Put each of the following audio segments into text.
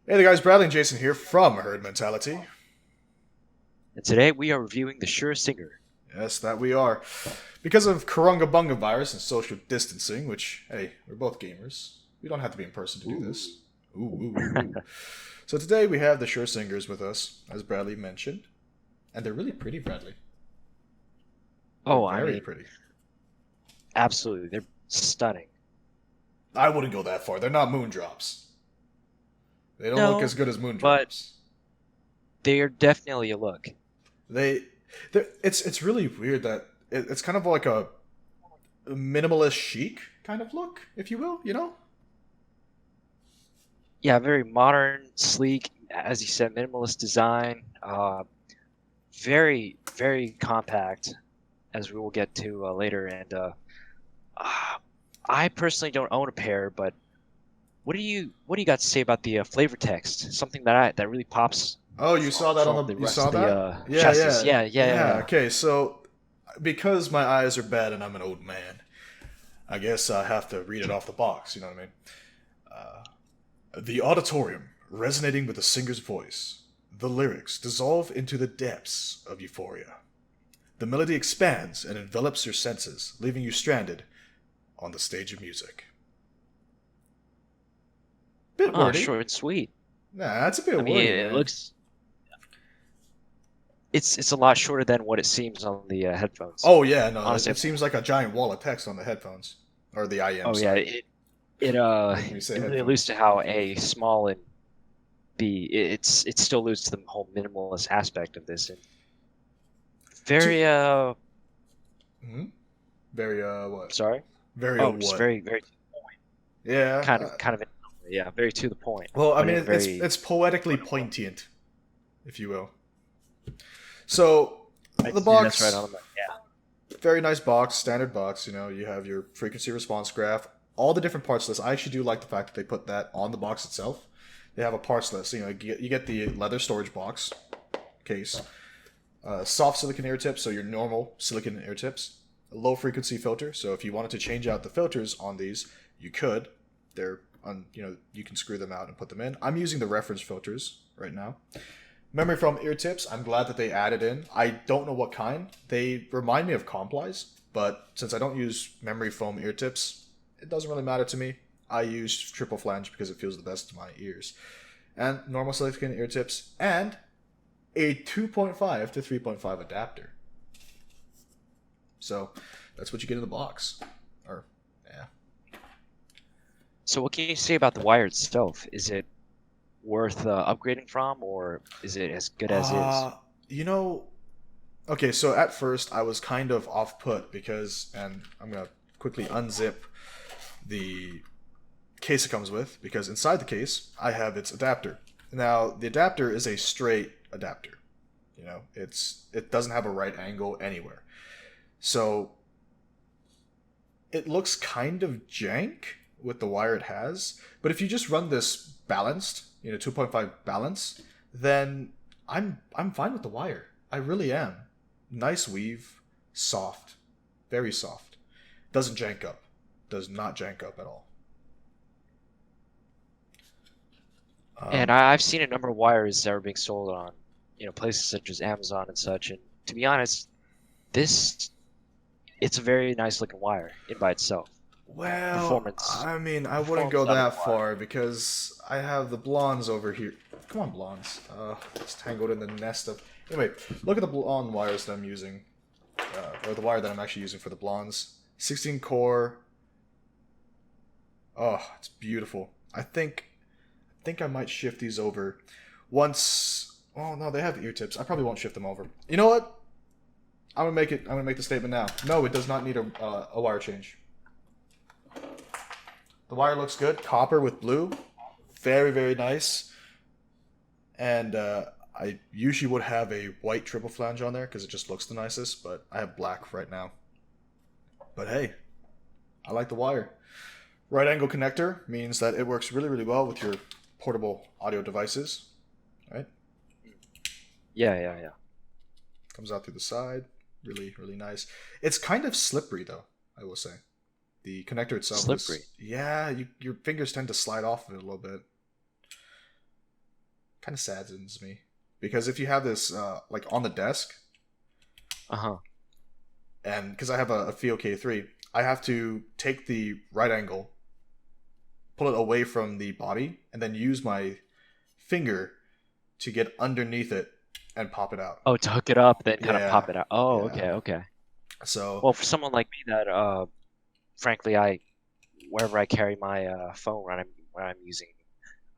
Hey, the guys, Bradley and Jason here from Herd Mentality. And today we are reviewing the Shuoer Singer. Yes, that we are. Because of Corungabunga virus and social distancing, which, hey, we're both gamers. We don't have to be in person to do Ooh. this. Ooh, ooh, ooh, ooh. So today we have the Sure Singers with us, as Bradley mentioned. And they're really pretty, Bradley. They're Oh, I very mean, pretty. absolutely. They're stunning. I wouldn't go that far. They're not moondrops. They don't look as No, good as but moondrops. they are definitely a look. They, it's really weird that it's kind of like a minimalist chic kind of look, if you will, you know? Yeah, very modern, sleek, as you said, minimalist design. Very, very compact, as we will get to later. And uh, I personally don't own a pair, but what do you got to say about the flavor text? Something that really pops Oh, you saw that on from the. the You rest saw of the that? Yeah, chassis. yeah, Yeah, yeah, yeah, yeah. yeah. Okay, so because my eyes are bad and I'm an old man, I guess I have to read it off the box. You know what I mean? The auditorium resonating with the singer's voice. The lyrics dissolve into the depths of euphoria. The melody expands and envelops your senses, leaving you stranded on the stage of music. Bit Oh, wordy. short and sweet. Nah, that's a bit I mean, wordy, it man. looks it's a lot shorter than what it seems on the headphones. Oh yeah, no, it, Honestly, it seems like a giant wall of text on the headphones or the IM. oh yeah, Sorry, when you say it really alludes headphones. to how A small and it still alludes to the whole minimalist aspect of this and To very hmm? Very what? sorry. Very Oh, just what? very Yeah. kind of yeah, very to the point, Well, I but mean, in a very it's poetically poignant, if you will. So I'd the say that's right box, on the yeah. very nice box, standard box. You know, you have your frequency response graph, all the different parts list. I actually do like the fact that they put that on the box itself. They have a parts list. You know, you get the leather storage box case, soft silicon ear tips, so your normal silicon ear tips, a low frequency filter. So if you wanted to change out the filters on these, you could. They're on, you can screw them out and put them in. I'm using the reference filters right now. Memory foam ear tips. I'm glad that they added in. I don't know what kind. They remind me of Complies, but since I don't use memory foam ear tips, it doesn't really matter to me. I use triple flange because it feels the best to my ears. And normal silicon ear tips and a 2.5 to 3.5 adapter. So that's what you get in the box. Or yeah. So what can you say about the wire itself? Is it worth upgrading from, or is it as good as is? Uh you know, okay, so at first I was kind of off put because, and I'm gonna quickly unzip the case it comes with, because inside the case I have its adapter. Now the adapter is a straight adapter. It doesn't have a right angle anywhere. So it looks kind of jank with the wire it has, but if you just run this balanced, 2.5 balance, then I'm fine with the wire. I really am. Nice weave, soft, very soft. Doesn't jank up. Does not jank up at all. And Um, I've seen a number of wires that are being sold on, places such as Amazon and such. And to be honest, this it's a very nice looking wire in by itself. well, Performance, I mean, I wouldn't go performs out of the that wire. far because I have the blondes over here. Come on, blondes. It's tangled in the nest of. Anyway, look at the blonde wires that I'm using, or the wire that I'm actually using for the blondes. 16 core. Oh, it's beautiful. I think I might shift these over once. Oh no, they have ear tips. I probably won't shift them over. You know what? I'm gonna make the statement now. No, it does not need a wire change. The wire looks good. Copper with blue. Very, very nice. And I usually would have a white triple flange on there because it just looks the nicest, but I have black right now. But hey, I like the wire. Right angle connector means that it works really, really well with your portable audio devices. Right? Yeah, yeah, yeah. Comes out through the side. Really, really nice. It's kind of slippery though, I will say. The connector itself is, Slippery. yeah, your fingers tend to slide off of it a little bit. kind of saddens me because if you have this like on the desk, Uh-huh. and because I have a Fio K3, I have to take the right angle, pull it away from the body, and then use my finger to get underneath it and pop it out. Oh, to hook it up, then kind of Yeah, pop it out. Oh, yeah. okay, okay. So Well, for someone like me that frankly, I wherever I carry my phone when I'm using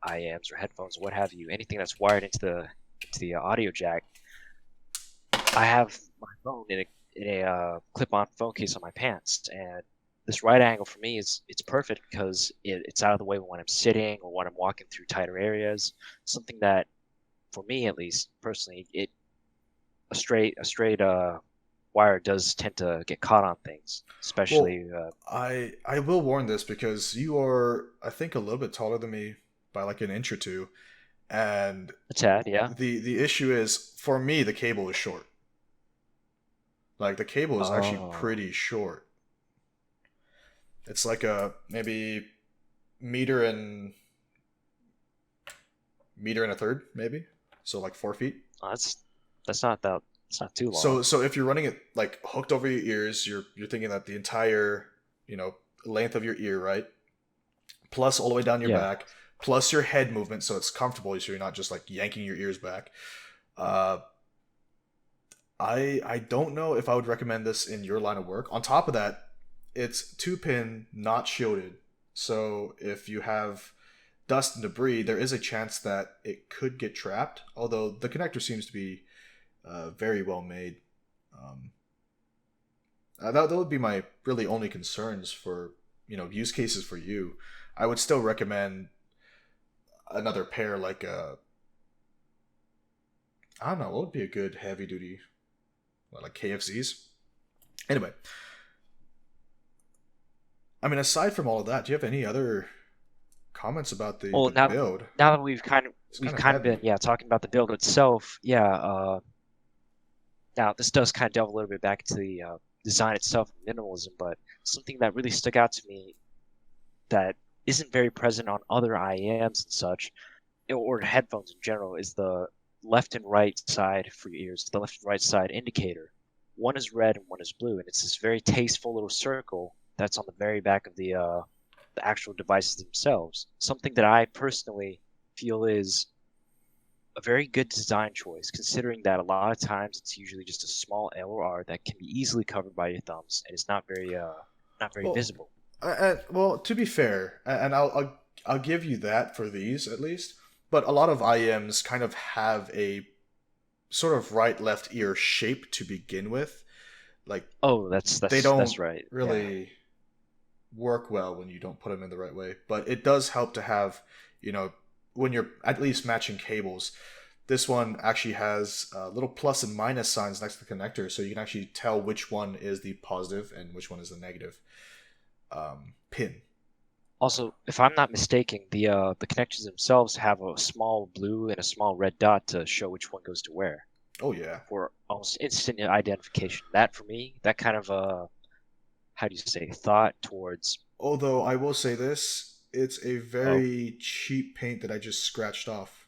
IAMs or headphones or what have you, anything that's wired into the audio jack, I have my phone in a clip-on phone case on my pants, and this right angle for me is it's perfect because it's out of the way when I'm sitting or when I'm walking through tighter areas. Something that, for me at least personally, a straight wire does tend to get caught on things, well, especially I will warn this because you are I think a little bit taller than me by like an inch or two, and a tad. Yeah. the issue is for me the cable is short. Like the cable is actually Oh, pretty short. It's like a maybe meter and meter and a third, maybe. So like 4 feet. that's not that. It's not too long. So if you're running it like hooked over your ears, you're thinking that the entire length of your ear, right? Plus all the way down your Yeah. back, plus your head movement, so it's comfortable, so you're not just like yanking your ears back. Uh, I don't know if I would recommend this in your line of work. On top of that, it's two pin, not shielded. So if you have dust and debris, there is a chance that it could get trapped. Although the connector seems to be very well made. Um, that would be my really only concerns for use cases for you. I would still recommend another pair like I don't know what would be a good heavy duty like KFC's. Anyway, I mean aside from all of that, do you have any other comments about the Well, now build? now that we've kind of It's kind we've of kind of heavy. been talking about the build itself. Yeah. Now this does kind of delve a little bit back into the design itself, minimalism, but something that really stuck out to me that isn't very present on other IAMs and such, or headphones in general, is the left and right side for your ears, the left and right side indicator. One is red and one is blue, and it's this very tasteful little circle that's on the very back of the actual devices themselves. Something that I personally feel is a very good design choice, considering that a lot of times it's usually just a small L or R that can be easily covered by your thumbs, and it's not very Well, visible. well, to be fair, and I'll give you that for these at least. But a lot of IMs kind of have a sort of right left ear shape to begin with. Like Oh, that's they that's don't that's right. Yeah. really work well when you don't put them in the right way. But it does help to have, when you're at least matching cables. This one actually has little plus and minus signs next to the connector, so you can actually tell which one is the positive and which one is the negative pin. Also, if I'm not mistaken, the connections themselves have a small blue and a small red dot to show which one goes to where Oh yeah. for almost instant identification. That for me, that kind of how do you say thought towards Although I will say this, it's a oh very cheap paint that I just scratched off.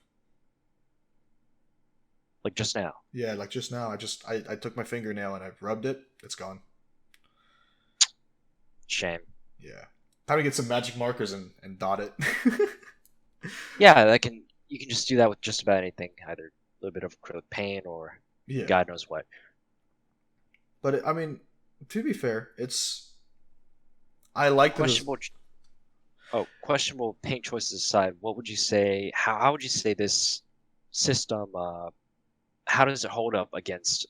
like just now. Yeah, like just now, I took my fingernail and I rubbed it. It's gone. Shame. Yeah. Time to get some magic markers and dot it. Yeah, that can you can just do that with just about anything, either a little bit of acrylic paint or Yeah. God knows what. I mean, to be fair, I like the Questionable. Oh, questionable paint choices aside, what would you say? How would you say this system? How does it hold up against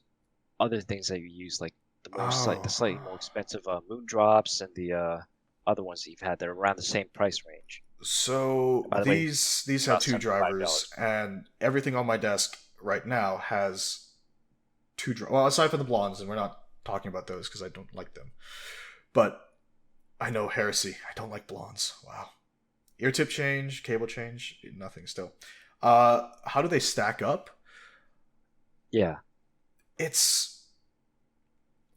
other things that you use, like the oh. slightly more expensive moon drops and the other ones that you've had that are around the same price range? So And by the way, these have about two $75. drivers, and everything on my desk right now has well, aside from the blondes, and we're not talking about those because I don't like them. But I know heresy. I don't like blondes. Wow. Ear tip change, cable change, nothing still. How do they stack up? Yeah. It's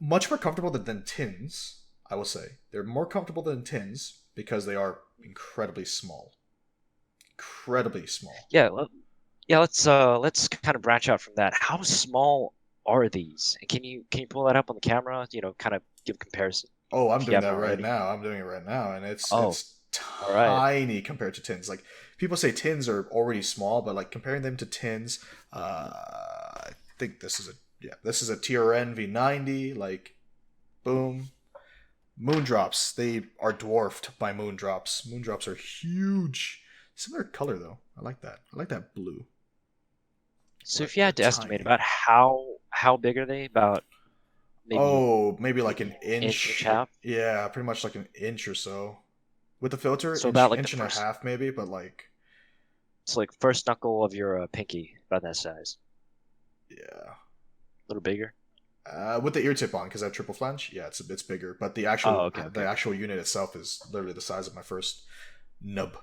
much more comfortable than tins, I will say. They're more comfortable than tins because they are incredibly small. Incredibly small. Yeah. Yeah, let's kind of branch out from that. How small are these? And can you pull that up on the camera? Kind of give a comparison Oh, I'm if you doing haven't that right already. now. I'm doing it right now, and it's Oh, it's all right. tiny compared to tins. Like people say tins are already small, but like comparing them to tins, I think this is a TRN V90. Like boom, moondrops. They are dwarfed by moondrops. Moondrops are huge. Similar color though. I like that. I like that blue, So but if you they're had to estimate tiny. about how big are they? About maybe Oh, maybe like maybe an inch, inch. half. Yeah, pretty much like an inch or so. With the filter, So about like the inch and a first, half maybe, but like it's like first knuckle of your pinky, about that size. yeah. A little bigger. With the ear tip on, because I have triple flange, yeah, it's bigger. But Oh, okay, the okay. actual unit itself is literally the size of my first nub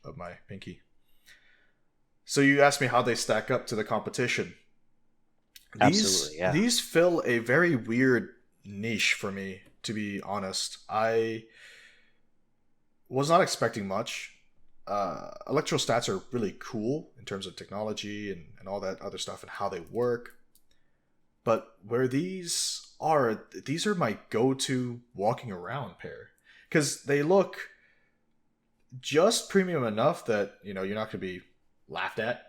of my pinky. So you asked me how they stack up to the competition. Absolutely, yeah. These fill a very weird niche for me, to be honest. I was not expecting much. Electrostats are really cool in terms of technology and all that other stuff and how they work. But where these are my go-to walking around pair because they look just premium enough that you're not going to be laughed at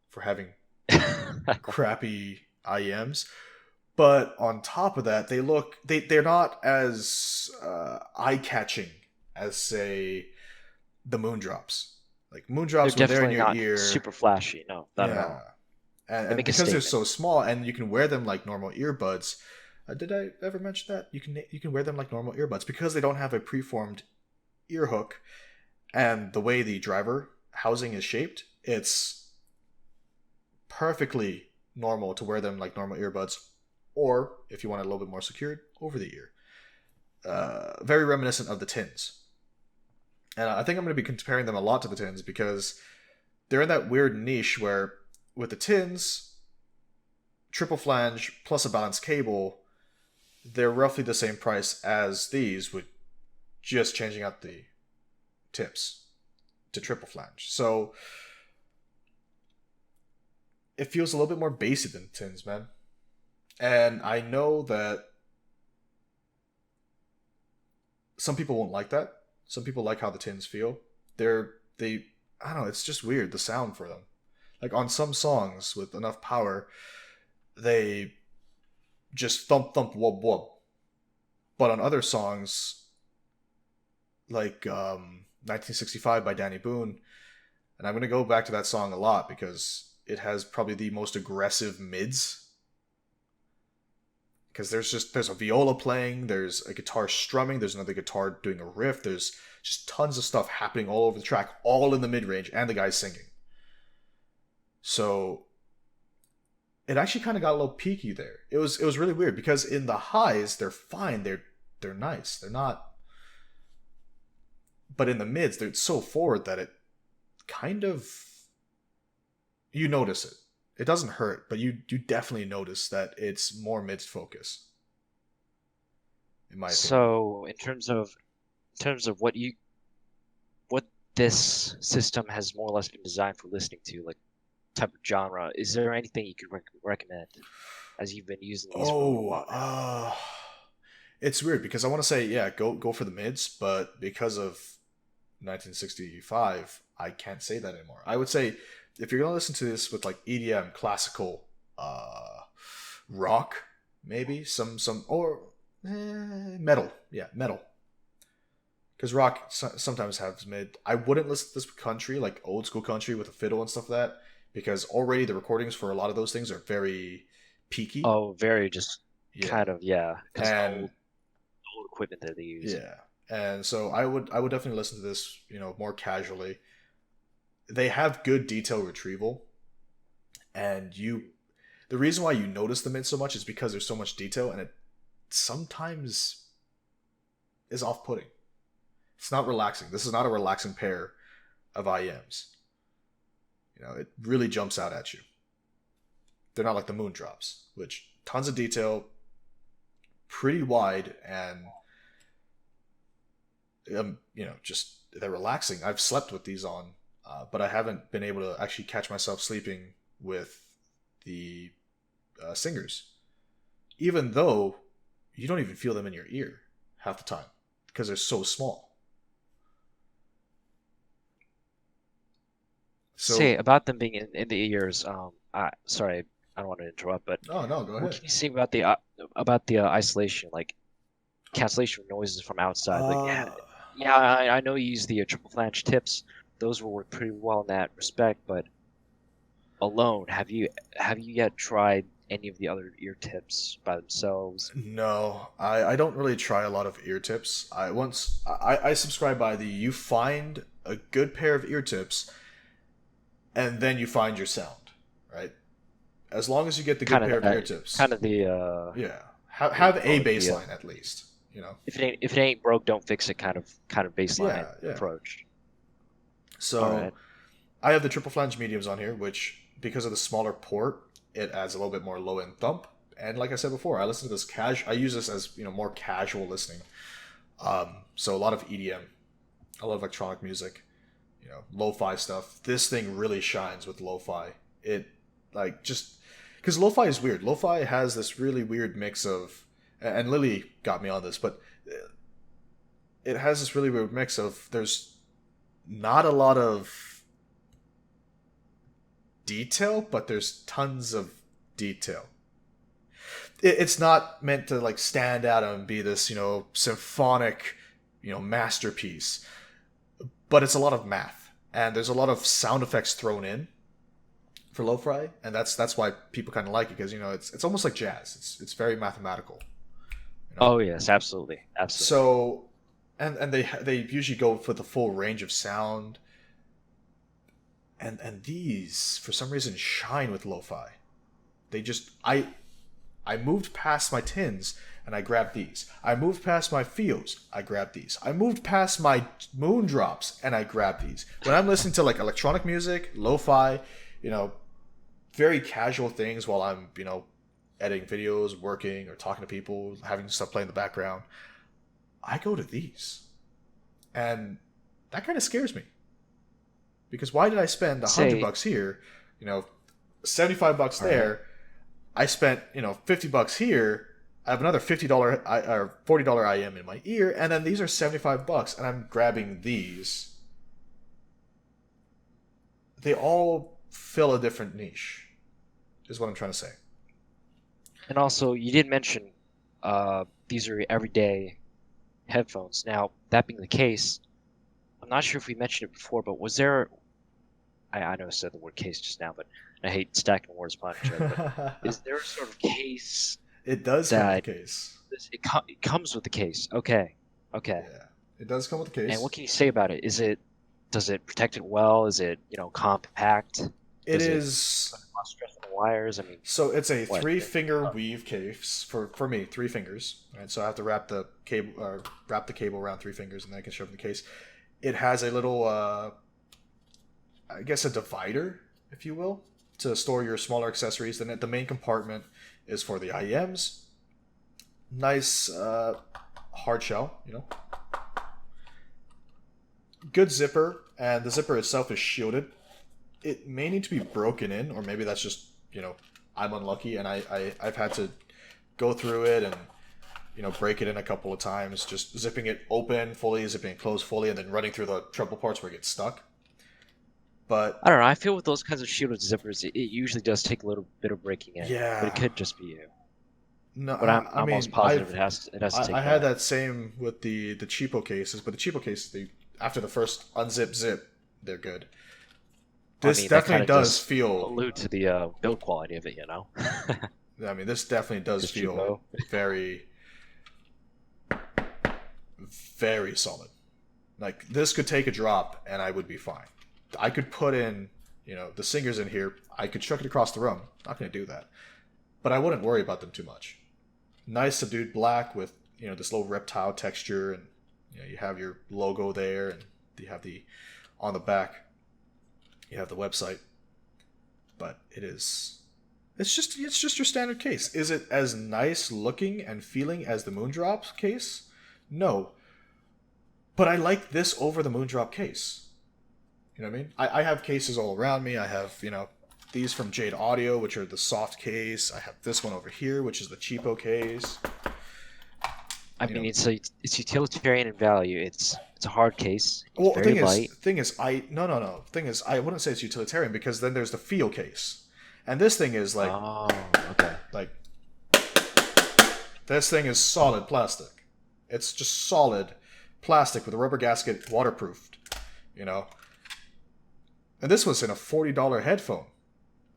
for having crappy IEMs. But on top of that, they're not as eye-catching as say the moondrops. Like They're moondrops when they're in definitely your not ear, super flashy. No, not at yeah, all. They and make a because they're statement. so small and you can wear them like normal earbuds. Did I ever mention that you can wear them like normal earbuds because they don't have a preformed ear hook, and the way the driver housing is shaped, it's perfectly normal to wear them like normal earbuds, or if you want it a little bit more secured, over the ear. Very reminiscent of the tins, and I think I'm going to be comparing them a lot to the tins because they're in that weird niche where with the tins, triple flange plus a balanced cable, they're roughly the same price as these, with just changing out the tips to triple flange. So it feels a little bit more basic than tins, man. And I know that some people won't like that. Some people like how the tins feel. They I don't know, it's just weird the sound for them. Like on some songs with enough power, they just thump thump wub wub. But on other songs like 1965 by Danny Boone, and I'm going to go back to that song a lot because it has probably the most aggressive mids. Because there's a viola playing, there's a guitar strumming, there's another guitar doing a riff, there's just tons of stuff happening all over the track, all in the mid range, and the guy's singing. So it actually kind of got a little peaky there. It was really weird because in the highs they're fine, they're nice, they're not, but in the mids they're so forward that it kind of, you notice it. It doesn't hurt, but you definitely notice that it's more mid focus, in my opinion. So in terms of what this system has more or less been designed for listening to, like type of genre, is there anything you could recommend as you've been using these for a little Oh, while now? it's weird because I want to say yeah, go for the mids, but because of 1965, I can't say that anymore. I would say if you're gonna listen to this with like EDM, classical, rock, maybe some or metal, yeah, metal. Because rock sometimes has mid. I wouldn't listen to this with country, like old school country with a fiddle and stuff like that, because already the recordings for a lot of those things are very peaky. Oh, very just Yeah, kind of, yeah, because of the and old equipment that they use. yeah, and so I would definitely listen to this, more casually. They have good detail retrieval, and the reason why you notice them in so much is because there's so much detail, and it sometimes is off-putting. It's not relaxing. This is not a relaxing pair of IMs. It really jumps out at you. They're not like the moon drops, which tons of detail, pretty wide, and just they're relaxing. I've slept with these on. but I haven't been able to actually catch myself sleeping with the singers, even though you don't even feel them in your ear half the time because they're so small. Say So, about them being in the ears. Sorry, I don't want to interrupt, but oh no, go what ahead. can you say about the isolation, like cancellation of noises from outside? Like, yeah, Uh, yeah, I know you use the triple flange tips; those will work pretty well in that respect. But alone, have you yet tried any of the other ear tips by themselves? no, I don't really try a lot of ear tips. I subscribe by the you find a good pair of ear tips and then you find your sound, right? As long as you get the good Kind of pair of ear that, kind tips, of the yeah, what do you have call a it? The baseline at least, you know. if it ain't broke, don't fix it kind of baseline Yeah, yeah. approach. All So right. I have the triple flange mediums on here, which because of the smaller port, it adds a little bit more low end thump. And like I said before, I listen to this I use this as more casual listening. So a lot of EDM, a lot of electronic music, lo-fi stuff. This thing really shines with lo-fi. It like just because lo-fi is weird. Lo-fi has this really weird mix of, and Lily got me on this, but it has this really weird mix of there's not a lot of detail, but there's tons of detail. It's not meant to like stand out and be this symphonic masterpiece, but it's a lot of math and there's a lot of sound effects thrown in for lo-fi, and that's why people kind of like it because it's almost like jazz. It's very mathematical, you know. Oh yes, absolutely, absolutely. So, and they usually go for the full range of sound, and these for some reason shine with lo-fi. They just I moved past my tins and I grabbed these. I moved past my fields, I grabbed these. I moved past my moon drops and I grabbed these. When I'm listening to like electronic music, lo-fi, you know, very casual things while I'm, editing videos, working, or talking to people, having stuff play in the background, I go to these. And that kind of scares me. Because why did I spend 100 Say, bucks here, you know, 75 bucks all right. there, I spent, 50 bucks here. I have another $50 or $40 IM in my ear, and then these are 75 bucks, and I'm grabbing these. They all fill a different niche, is what I'm trying to say. And also, you did mention these are everyday headphones. Now, that being the case, I'm not sure if we mentioned it before, but was there? I know I said the word case just now, but I hate stacking words upon each other. But is there a sort of case It does come with a that case. it comes with the case? Okay, okay. Yeah, it does come with a And what case. can you say about it? Does it protect it well? Is it compact? It Does it is. put a lot of stress on the wires? I mean, So it's a what? three-finger weave case for me, three fingers. Right, so I have to wrap the cable around three fingers, and then I can shove it in the case. It has a little, I guess, a divider, if you will, to store your smaller accessories. Then the main compartment is for the IEMs. Nice hard shell, good zipper, and the zipper itself is shielded. It may need to be broken in, or maybe that's just I'm unlucky, and I've had to go through it and break it in a couple of times, just zipping it open fully, zipping it closed fully, and then running through the trouble parts where it gets stuck. But I don't know. I feel with those kinds of shielded zippers, it usually does take a little bit of breaking in, but it yeah, could just be you. no, But I'm I almost mean positive it has to I take had that. that same with the cheapo cases, but the cheapo cases, they after the first unzip zip, they're good. I This mean, that kind definitely of does does feel. allude to the build quality of it. I mean, this definitely does Just feel cheapo. very, very solid. Like this could take a drop and I would be fine. I could put in, the singers in here. I could chuck it across the room. Not going to do that, but I wouldn't worry about them too much. Nice subdued black with this little reptile texture, and you have your logo there, and you have the on the back. You have the website, but it's just your standard case. Is it as nice looking and feeling as the Moondrop case? No, but I like this over the Moondrop case. You know what I mean? I have cases all around me. I have, these from Jade Audio, which are the soft case. I have this one over here, which is the cheapo case. I You mean, know, it's utilitarian in value. It's a hard case. It's well, very light. thing is, I no no no. Thing is, I wouldn't say it's utilitarian because then there's the feel case, and this thing is Oh, okay. like this thing is solid plastic. It's just solid plastic with a rubber gasket, waterproofed. You know, and this was in a $40 headphone,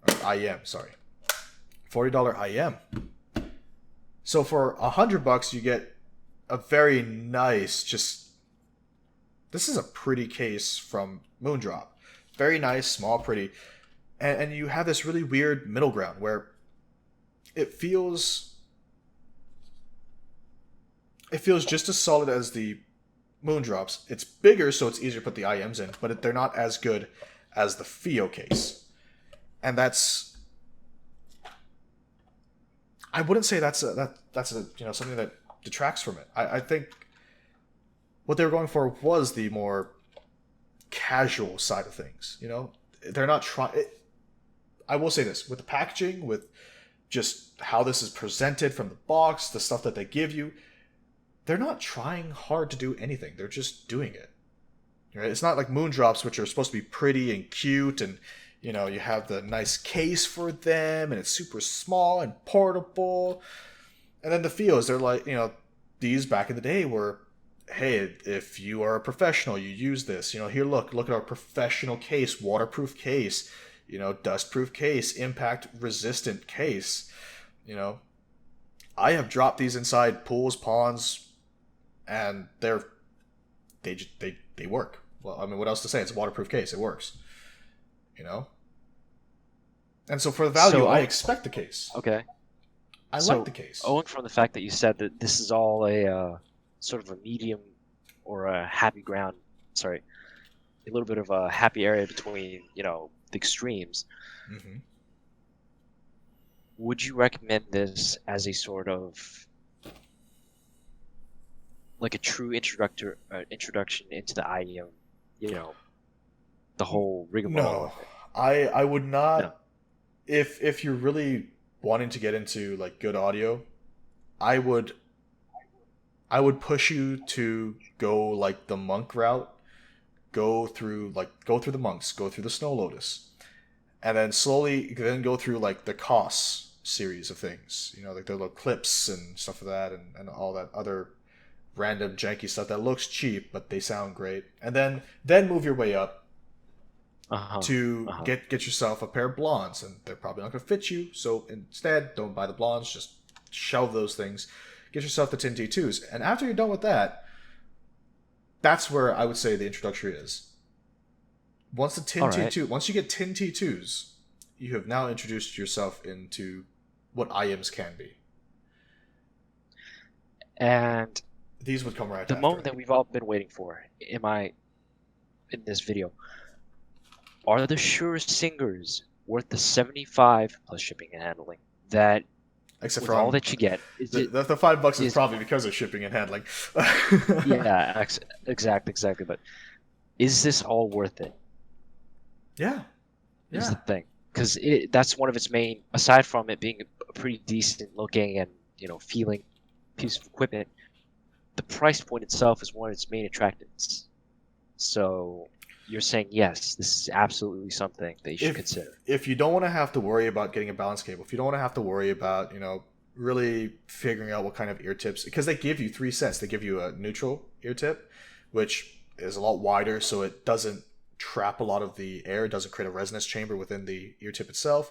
or IM, sorry, $40 IM. So for $100, you get a very nice, just this is a pretty case from Moondrop. Very nice, small, pretty, and you have this really weird middle ground where it feels it feels just as solid as the Moondrops. It's bigger, so it's easier to put the IMs in, but they're not as good as the Fio case, and that's I wouldn't say that's a something that detracts from it. I think what they were going for was the more casual side of things. They're not trying. I will say this with the packaging, with just how this is presented from the box, the stuff that they give you. They're not trying hard to do anything. They're just doing it. Right? It's not like Moondrops, which are supposed to be pretty and cute, and you have the nice case for them, and it's super small and portable. And then the Fios, they're like, these back in the day were, hey, if you are a professional, you use this. Here, look at our professional case, waterproof case, dustproof case, impact resistant case. I have dropped these inside pools, ponds, and they work. Well, I mean, what else to say? It's a waterproof case. It works. And so for the value, So, I expect the case. okay. I So, like the case. owing from the fact that you said that this is all a sort of a medium or a happy ground, sorry, a little bit of a happy area between, the extremes, hmm would you recommend this as a sort of like a true introduction into the IEM, you know, the whole rigmarole No, of it? I would No. not. If you're really wanting to get into like good audio, I would I would push you to go like the monk route. Go through the monks, go through the Snow Lotus, and then slowly then go through like the Koss series of things. Like the little clips and stuff of that, and all that other random janky stuff that looks cheap but they sound great. And then move your way up Uh-huh. to Uh-huh. get yourself a pair of blondes, and they're probably not going to fit you. So instead, don't buy the blondes. Just shelve those things. Get yourself the Tin T2s, and after you're done with that, that's where I would say the introductory is. Once the All Tin right. T2, once you get Tin T2s, you have now introduced yourself into what IMs can be. And These would come right the after moment it. that we've all been waiting for, am I in this video? Are the Shure Singers worth the 75 plus shipping and handling? That Except with for all that you get, the $5 is is probably because of shipping and handling. yeah, exactly. But is this all worth it? Yeah, Is yeah. the thing because that's one of its main. Aside from it being a pretty decent looking and feeling piece of equipment, the price point itself is one of its main attractants. So you're saying yes, this is absolutely something that you should if consider. if you don't want to have to worry about getting a balance cable, if you don't want to have to worry about really figuring out what kind of ear tips, because they give you three sets. They give you a neutral ear tip, which is a lot wider, so it doesn't trap a lot of the air. It doesn't create a resonance chamber within the ear tip itself.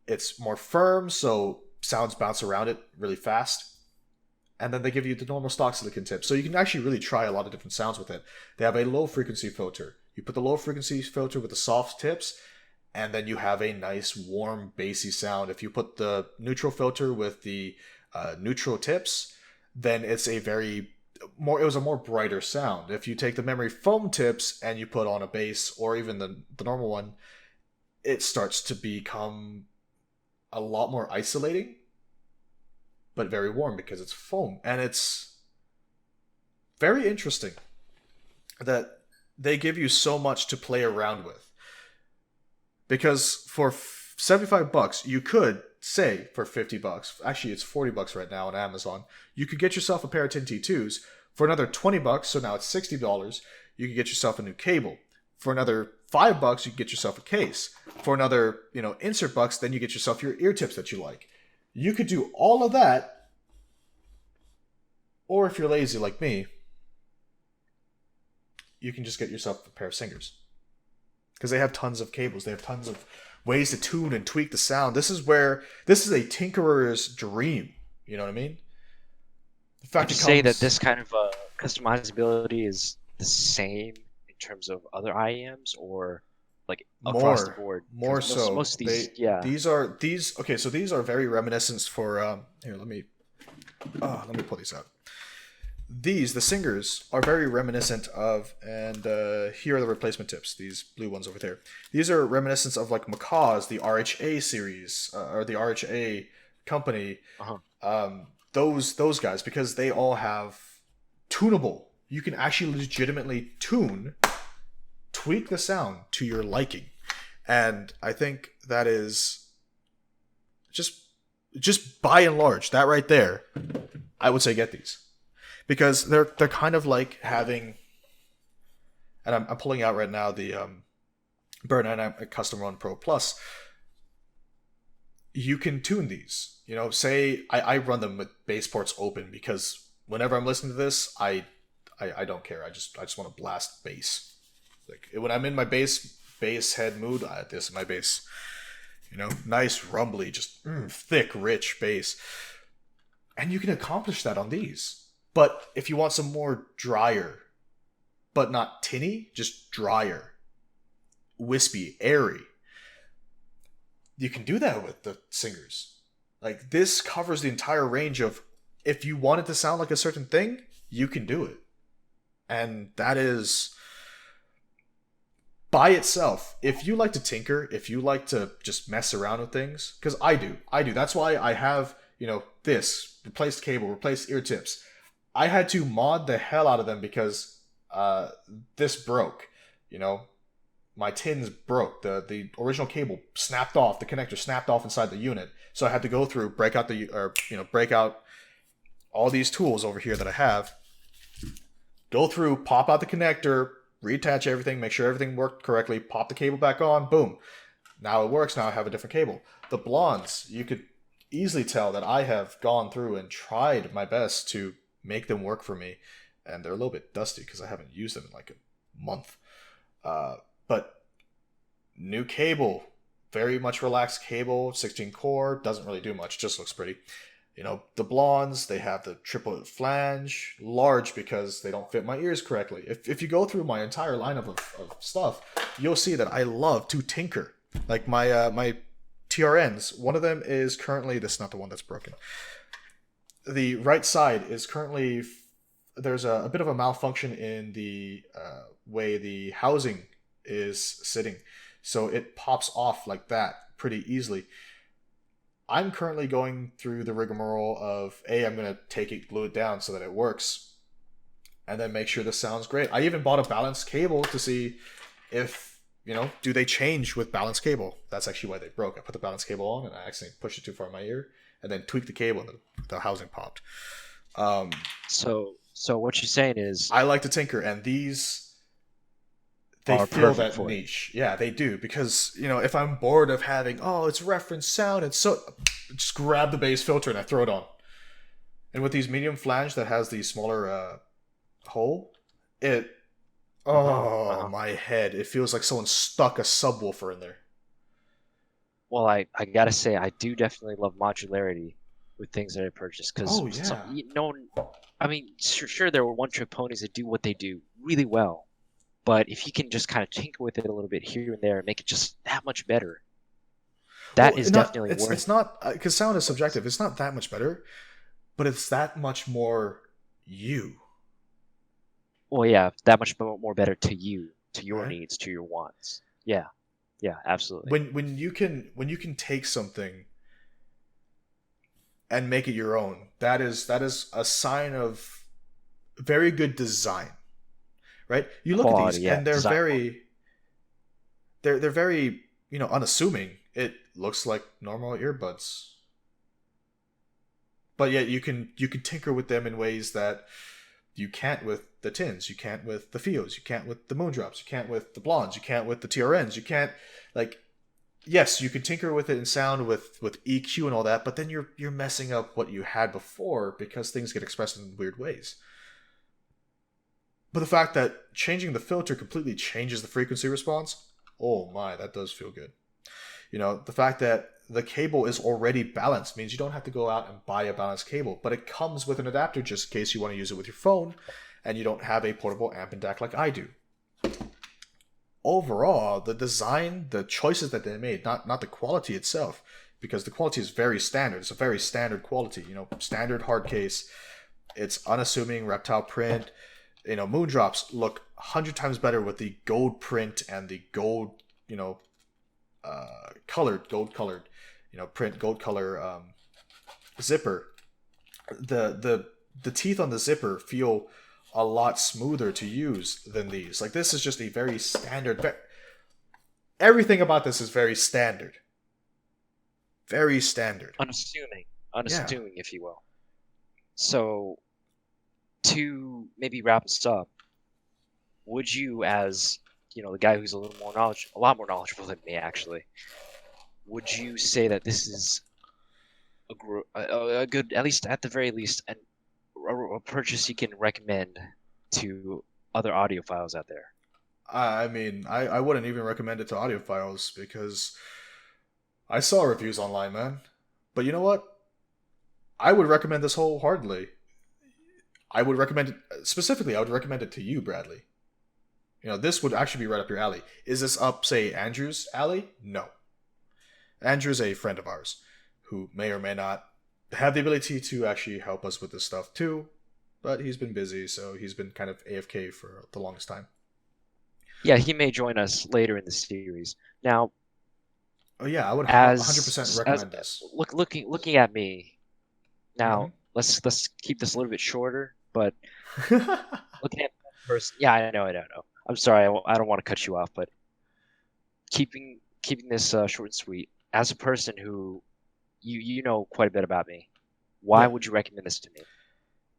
It's more firm, so sounds bounce around it really fast. And then they give you the normal stock silicon tip, so you can actually really try a lot of different sounds with it. They have a low frequency filter. You put the low frequency filter with the soft tips, and then you have a nice warm bassy sound. If you put the neutral filter with the neutral tips, then it's a very more it was a more brighter sound. If you take the memory foam tips and you put on a bass or even the normal one, it starts to become a lot more isolating, but very warm because it's foam. And it's very interesting that they give you so much to play around with. Because for $75, you could say for $50. Actually, it's $40 right now on Amazon. You could get yourself a pair of Tin T2s for another $20. So now it's $60. You could get yourself a new cable. For another $5, you could get yourself a case. For another, insert bucks, then you get yourself your ear tips that you like. You could do all of that, or if you're lazy like me, you can just get yourself a pair of singers. Because they have tons of cables. They have tons of ways to tune and tweak the sound. This is a tinkerer's dream. You know what I mean? The fact Would you it say that comes this kind of customizability is the same in terms of other IEMs or like across the more, board? more Because so. most of these, yeah, These. Okay, so these are very reminiscent for. Here, let me pull these out. The singers are very reminiscent of, and here are the replacement tips. These blue ones over there. These are reminiscent of like Macaw's, the RHA series, or the RHA company. uh-huh. Those guys, because they all have tunable. You can actually legitimately tweak the sound to your liking, and I think that is just by and large that right there. I would say get these. Because they're kind of like having, and I'm pulling out right now the Burn Dynamic Custom Run Pro Plus. You can tune these. Say I run them with bass ports open because whenever I'm listening to this, I don't care. I just want to blast bass. Like when I'm in my bass head mood, this is my bass. Nice rumbly, just thick, rich bass, and you can accomplish that on these. But if you want some more drier, but not tinny, just drier, wispy, airy, you can do that with the singers. Like this covers the entire range of, if you want it to sound like a certain thing, you can do it. And that is, by itself, if you like to tinker, if you like to just mess around with things, because I do. That's why I have, this, replaced cable, replaced ear tips. I had to mod the hell out of them because this broke. My tins broke. The original cable snapped off. The connector snapped off inside the unit. So I had to go through, break out all these tools over here that I have. Go through, pop out the connector, reattach everything, make sure everything worked correctly, pop the cable back on, boom. Now it works. Now I have a different cable. The blondes, you could easily tell that I have gone through and tried my best to make them work for me, and they're a little bit dusty because I haven't used them in like a month. But new cable, very much relaxed cable, 16 core, doesn't really do much, just looks pretty. The blondes, they have the triplet flange, large because they don't fit my ears correctly. If you go through my entire lineup of stuff, you'll see that I love to tinker. Like my TRNs, one of them is currently, this is not the one that's broken. The right side is currently, there's a bit of a malfunction in the way the housing is sitting. So it pops off like that pretty easily. I'm currently going through the rigmarole of, I'm going to take it, glue it down so that it works, and then make sure this sounds great. I even bought a balanced cable to see if, do they change with balanced cable? That's actually why they broke. I put the balanced cable on and I accidentally pushed it too far in my ear, and then tweaked the cable and the housing popped. So what you're saying is I like to tinker, and these, they are fill perfect that for it. niche. Yeah, they do. Because, if I'm bored of having, it's reference sound, and so just grab the bass filter and I throw it on. And with these medium flange that has the smaller hole, it, my head, it feels like someone stuck a subwoofer in there. Well, I gotta say I do definitely love modularity with things that I purchase because Oh yeah. I mean, sure there were one-trick ponies that do what they do really well, but if you can just kind of tinker with it a little bit here and there and make it just that much better, that Well, is not definitely it's worth. not, because sound is subjective. It's not that much better, but it's that much more you, Well, yeah, that much more better to you, to your right? needs, to your wants. Yeah, yeah, absolutely. When you can take something and make it your own, that is a sign of very good design, right? You look at Quality, these yeah, and design quality. they're very, unassuming. It looks like normal earbuds, but yet you can tinker with them in ways that you can't with the tins, you can't with the Fios, you can't with the Moondrops, you can't with the Blondes, you can't with the TRNs, you can't, like, yes, you can tinker with it in sound with EQ and all that, but then you're messing up what you had before because things get expressed in weird ways. But the fact that changing the filter completely changes the frequency response, oh my, that does feel good. The fact that the cable is already balanced means you don't have to go out and buy a balanced cable, but it comes with an adapter just in case you want to use it with your phone and you don't have a portable amp and DAC like I do. Overall, the design, the choices that they made, not the quality itself, because the quality is very standard. It's a very standard quality, standard hard case. It's unassuming reptile print. Moondrops look 100 times better with the gold print and the gold, gold colored, print, gold color zipper. The teeth on the zipper feel a lot smoother to use than these. Like, this is just a very standard. Everything about this is very standard. Very standard. Unassuming, Yeah. if you will. So, to maybe wrap this up, would you, as the guy who's a lot more knowledgeable than me, actually, would you say that this is a good, at least at the very least, and a purchase you can recommend to other audiophiles out there? I mean, I wouldn't even recommend it to audiophiles because I saw reviews online, man. But you know what? I would recommend this wholeheartedly. I would recommend it, specifically, I would recommend it to you, Bradley. This would actually be right up your alley. Is this up, say, Andrew's alley? No. Andrew's a friend of ours who may or may not have the ability to actually help us with this stuff too, but he's been busy, so he's been kind of AFK for the longest time. Yeah, he may join us later in the series. Now, Oh yeah, I would 100% as recommend this. looking at me Mm-hmm. now, let's keep this a little bit shorter. But looking at the person, yeah, I know. I'm sorry, I don't want to cut you off, but keeping this short and sweet. As a person who you know quite a bit about me, why Yeah, would you recommend this to me?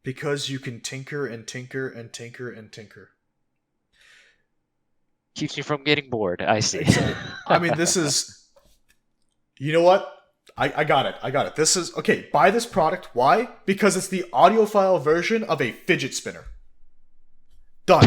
because you can tinker and tinker and tinker and tinker. Keeps me from getting bored. I see. Exactly. I mean, this is. You know what? I got it. I got it. This is okay. Buy this product. Why? Because it's the audiophile version of a fidget spinner. Done.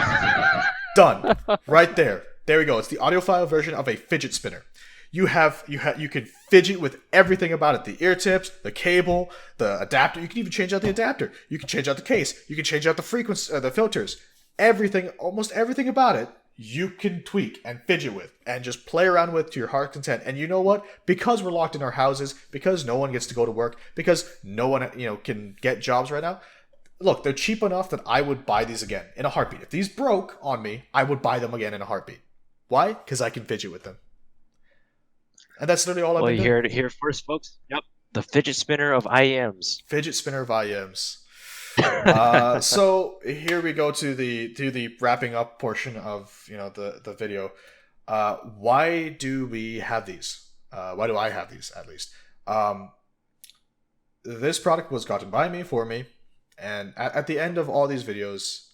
Done. Right there. There we go. It's the audiophile version of a fidget spinner. You can fidget with everything about it. The ear tips, the cable, the adapter. You can even change out the adapter. You can change out the case. You can change out the frequency, the filters. Everything, almost everything about it, you can tweak and fidget with and just play around with to your heart's content. And you know what? Because we're locked in our houses, because no one gets to go to work, because no one can get jobs right now. Look, they're cheap enough that I would buy these again in a heartbeat. If these broke on me, I would buy them again in a heartbeat. Why? Because I can fidget with them. And that's literally all I've Well, been you doing. heard it here first, folks. Yep, the fidget spinner of IEMs. Fidget spinner volumes. So here we go to the wrapping up portion of the video. Why do we have these? Why do I have these at least? This product was gotten by me for me, and at the end of all these videos,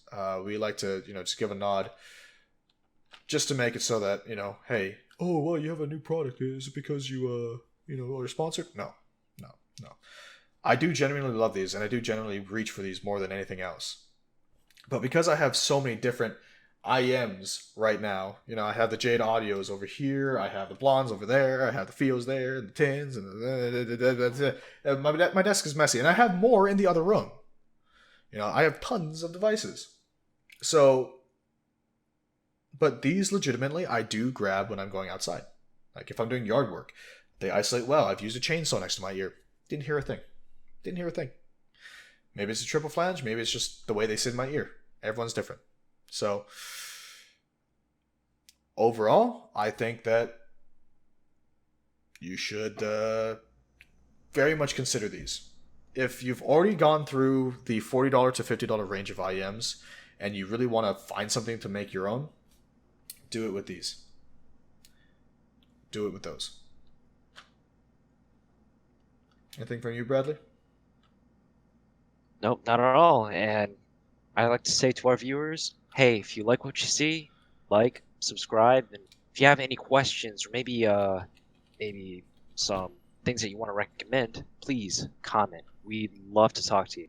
we like to just give a nod, just to make it so that hey, oh well, you have a new product. Is it because you are sponsored? No, no, no. I do genuinely love these, and I do genuinely reach for these more than anything else. But because I have so many different IMs right now, I have the Jade Audios over here, I have the Blondes over there, I have the Fios there, and the Tins, and my desk is messy, and I have more in the other room. I have tons of devices. So, but these legitimately I do grab when I'm going outside. Like if I'm doing yard work, they isolate well. I've used a chainsaw next to my ear. Didn't hear a thing. Didn't hear a thing. Maybe it's a triple flange. Maybe it's just the way they sit in my ear. Everyone's different. So, overall, I think that you should very much consider these. If you've already gone through the $40 to $50 range of IEMs and you really want to find something to make your own, do it with these. Do it with those. Anything from you, Bradley? Nope, not at all. And I like to say to our viewers, hey, if you like what you see, like, subscribe, and if you have any questions or maybe some things that you want to recommend, please comment. We'd love to talk to you.